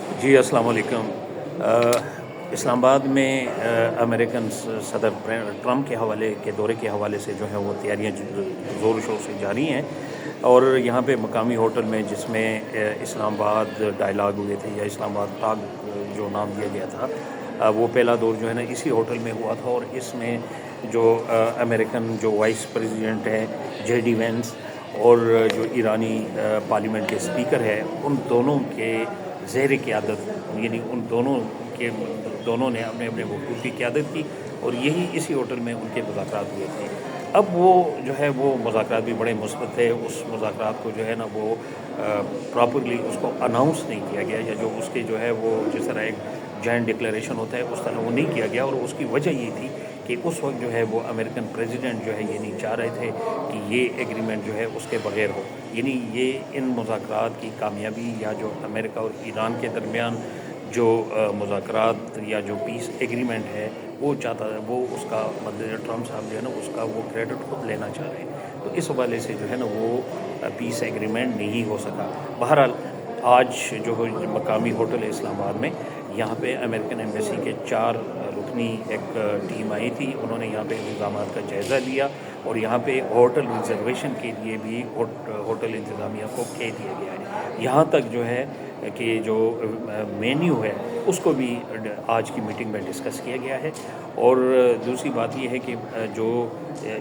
جی السلام علیکم۔ اسلام آباد میں امریکن صدر ٹرمپ کے حوالے کے دورے کے حوالے سے جو ہے وہ تیاریاں زور و شور سے جاری ہیں، اور یہاں پہ مقامی ہوٹل میں جس میں اسلام آباد ڈائلاگ ہوئے تھے یا اسلام آباد ٹاک جو نام دیا گیا تھا، وہ پہلا دور جو ہے نا اسی ہوٹل میں ہوا تھا، اور اس میں جو امریکن جو وائس پریزیڈنٹ ہے جے ڈی وینس اور جو ایرانی پارلیمنٹ کے اسپیکر ہے، ان دونوں کے زیر قیادت، یعنی ان دونوں نے اپنے اپنے وقوع کی قیادت کی، اور یہی اسی ہوٹل میں ان کے مذاکرات ہوئے تھے۔ اب وہ جو ہے وہ مذاکرات بھی بڑے مثبت تھے، اس مذاکرات کو جو ہے نا وہ پراپرلی اس کو اناؤنس نہیں کیا گیا، یا جو اس کے جو ہے وہ جس طرح ایک جوائنٹ ڈکلیریشن ہوتا ہے اس طرح وہ نہیں کیا گیا، اور اس کی وجہ یہ تھی کہ اس وقت جو ہے وہ امریکن پریزیڈنٹ جو ہے یہ نہیں چاہ رہے تھے کہ یہ ایگریمنٹ جو ہے اس کے بغیر ہو، یعنی یہ ان مذاکرات کی کامیابی یا جو امریکہ اور ایران کے درمیان جو مذاکرات یا جو پیس ایگریمنٹ ہے وہ چاہتا ہے، وہ اس کا مطلب ٹرمپ صاحب جو ہے نا اس کا وہ کریڈٹ خود لینا چاہ رہے ہیں، تو اس حوالے سے جو ہے نا وہ پیس ایگریمنٹ نہیں ہو سکا۔ بہرحال آج جو مقامی ہوٹل ہے اسلام آباد میں، یہاں پہ امریکن ایمبیسی کے 4 رکنی ایک ٹیم آئی تھی، انہوں نے یہاں پہ انتظامات کا جائزہ لیا، اور یہاں پہ ہوٹل ریزرویشن کے لیے بھی ہوٹل انتظامیہ کو کہہ دیا گیا ہے، یہاں تک جو ہے کہ جو مینیو ہے اس کو بھی آج کی میٹنگ میں ڈسکس کیا گیا ہے۔ اور دوسری بات یہ ہے کہ جو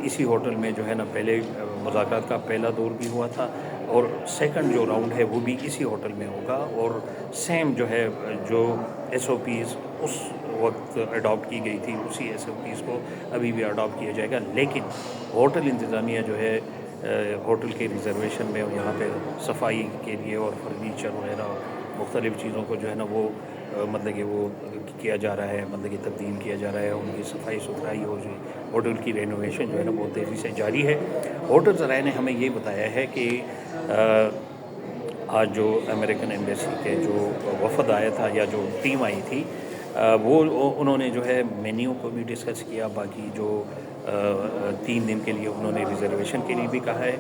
اسی ہوٹل میں جو ہے نا پہلے مذاکرات کا پہلا دور بھی ہوا تھا، اور سیکنڈ جو راؤنڈ ہے وہ بھی اسی ہوٹل میں ہوگا، اور سیم جو ہے جو ایس او پیز اس وقت اڈاپٹ کی گئی تھی اسی ایس او پیز کو ابھی بھی اڈاپٹ کیا جائے گا، لیکن ہوٹل انتظامیہ جو ہے ہوٹل کے ریزرویشن میں یہاں پہ صفائی کے لیے اور فرنیچر وغیرہ مختلف چیزوں کو جو ہے نا وہ مطلب کہ وہ کیا جا رہا ہے، مطلب کہ تبدیل کیا جا رہا ہے، ان کی صفائی ستھرائی ہو جائے، ہوٹل کی رینوویشن جو ہے نا بہت تیزی سے جاری ہے۔ ہوٹل ذرائع نے ہمیں یہ بتایا ہے کہ آج جو امریکن ایمبیسی کے جو وفد آیا تھا یا جو ٹیم آئی تھی، وہ انہوں نے جو ہے مینیو کو بھی ڈسکس کیا، باقی جو 3 دن کے لیے انہوں نے ریزرویشن کے لیے بھی کہا ہے،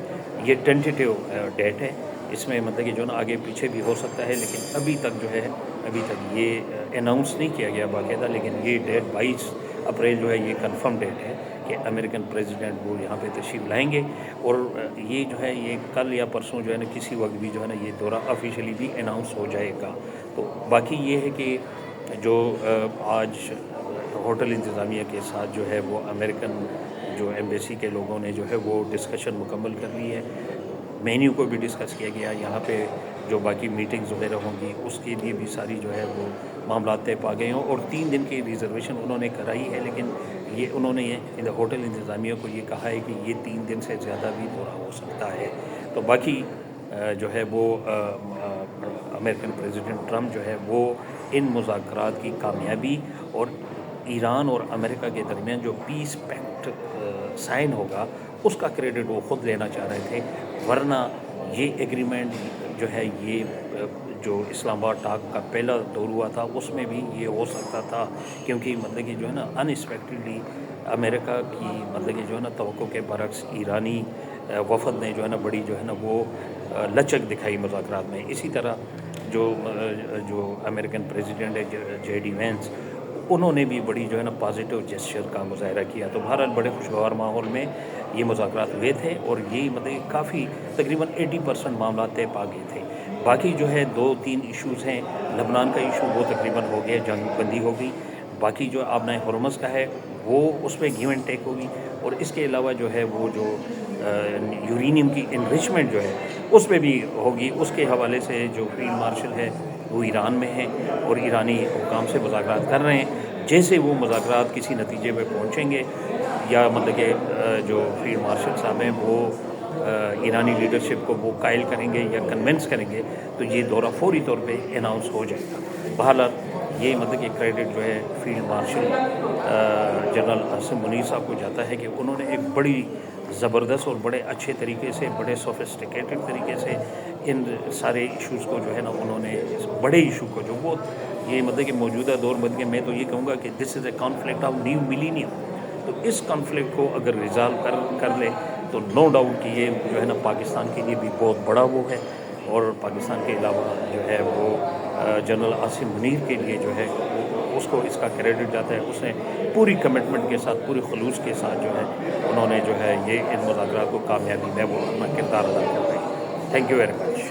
یہ ٹینٹیٹیو ڈیٹ ہے، اس میں مطلب کہ جو نا آگے پیچھے بھی ہو سکتا ہے، لیکن ابھی تک یہ اناؤنس نہیں کیا گیا باقاعدہ، لیکن یہ ڈیٹ 22 اپریل جو ہے یہ کنفرم ڈیٹ ہے کہ امریکن پریزیڈنٹ وہ یہاں پہ تشریف لائیں گے، اور یہ جو ہے یہ کل یا پرسوں جو ہے نا کسی وقت بھی جو ہے نا یہ دورہ آفیشیلی بھی اناؤنس ہو جائے گا۔ تو باقی یہ ہے کہ جو آج ہوٹل انتظامیہ کے ساتھ جو ہے وہ امریکن جو ایمبیسی کے لوگوں نے جو ہے وہ ڈسکشن مکمل کر لی ہے، مینیو کو بھی ڈسکس کیا گیا، یہاں پہ جو باقی میٹنگز وغیرہ ہوں گی اس کے لیے بھی ساری جو ہے وہ معاملات طے پا گئے ہوں، اور 3 دن کی ریزرویشن انہوں نے کرائی ہے، لیکن یہ انہوں نے ہوٹل انتظامیہ کو یہ کہا ہے کہ یہ 3 دن سے زیادہ بھی دورہ ہو سکتا ہے۔ تو باقی جو ہے وہ امریکن پریزیڈنٹ ٹرمپ جو ہے وہ ان مذاکرات کی کامیابی اور ایران اور امریکہ کے درمیان جو پیس پیکٹ سائن ہوگا اس کا کریڈٹ وہ خود لینا چاہ رہے تھے، ورنہ یہ ایگریمنٹ جو ہے یہ جو اسلام آباد ٹاک کا پہلا دور ہوا تھا اس میں بھی یہ ہو سکتا تھا، کیونکہ مطلب کہ جو ہے نا ان ایکسپیکٹڈلی امریکہ کی مطلب کہ جو ہے نا توقع کے برعکس ایرانی وفد نے جو ہے نا بڑی جو ہے نا وہ لچک دکھائی مذاکرات میں۔ اسی طرح جو امریکن پریزیڈنٹ ہے جے ڈی وینس، انہوں نے بھی بڑی جو ہے نا پازیٹیو جیسچر کا مظاہرہ کیا، تو بہرحال بڑے خوشگوار ماحول میں یہ مذاکرات ہوئے تھے، اور یہ مطلب کافی تقریباً 80% معاملات طے پا گئے تھے۔ باقی جو ہے 2-3 ایشوز ہیں، لبنان کا ایشو وہ تقریباً ہو گیا، جنگ بندی ہو گئی، باقی جو آبنائے ہرمز کا ہے وہ اس میں گیو اینڈ ٹیک ہوگی، اور اس کے علاوہ جو ہے وہ جو یورینیم کی انریچمنٹ جو ہے اس میں بھی ہوگی، اس کے حوالے سے جو فیلڈ مارشل ہے وہ ایران میں ہیں اور ایرانی حکام سے مذاکرات کر رہے ہیں، جیسے وہ مذاکرات کسی نتیجے پہ پہنچیں گے یا مطلب کہ جو فیلڈ مارشل صاحب ہیں وہ ایرانی لیڈرشپ کو وہ قائل کریں گے یا کنونس کریں گے، تو یہ دورہ فوری طور پہ اناؤنس ہو جائے گا۔ بہرحال یہ مطلب کہ کریڈٹ جو ہے field marshal general Asim Munir صاحب کو جاتا ہے کہ انہوں نے ایک بڑی زبردست اور بڑے اچھے طریقے سے، بڑے سوفسٹیکیٹڈ طریقے سے ان سارے ایشوز کو جو ہے نا انہوں نے اس بڑے ایشو کو جو وہ یہ مطلب کہ موجودہ دور میں میں تو یہ کہوں گا کہ this is a conflict of new millennium, تو اس کانفلکٹ کو اگر ریزالو کر لے تو نو ڈاؤٹ کہ یہ جو ہے نا پاکستان کے لیے بھی بہت بڑا وہ ہے، اور پاکستان کے علاوہ جو ہے وہ جنرل عاصم منیر کے لیے جو ہے اس کو اس کا کریڈٹ جاتا ہے. اس نے پوری کمٹمنٹ کے ساتھ پوری خلوص کے ساتھ جو ہے انہوں نے جو ہے یہ ان مذاکرات کو کامیابی میں وہ اپنا کردار ادا کر رہے ہیں. Thank you very much.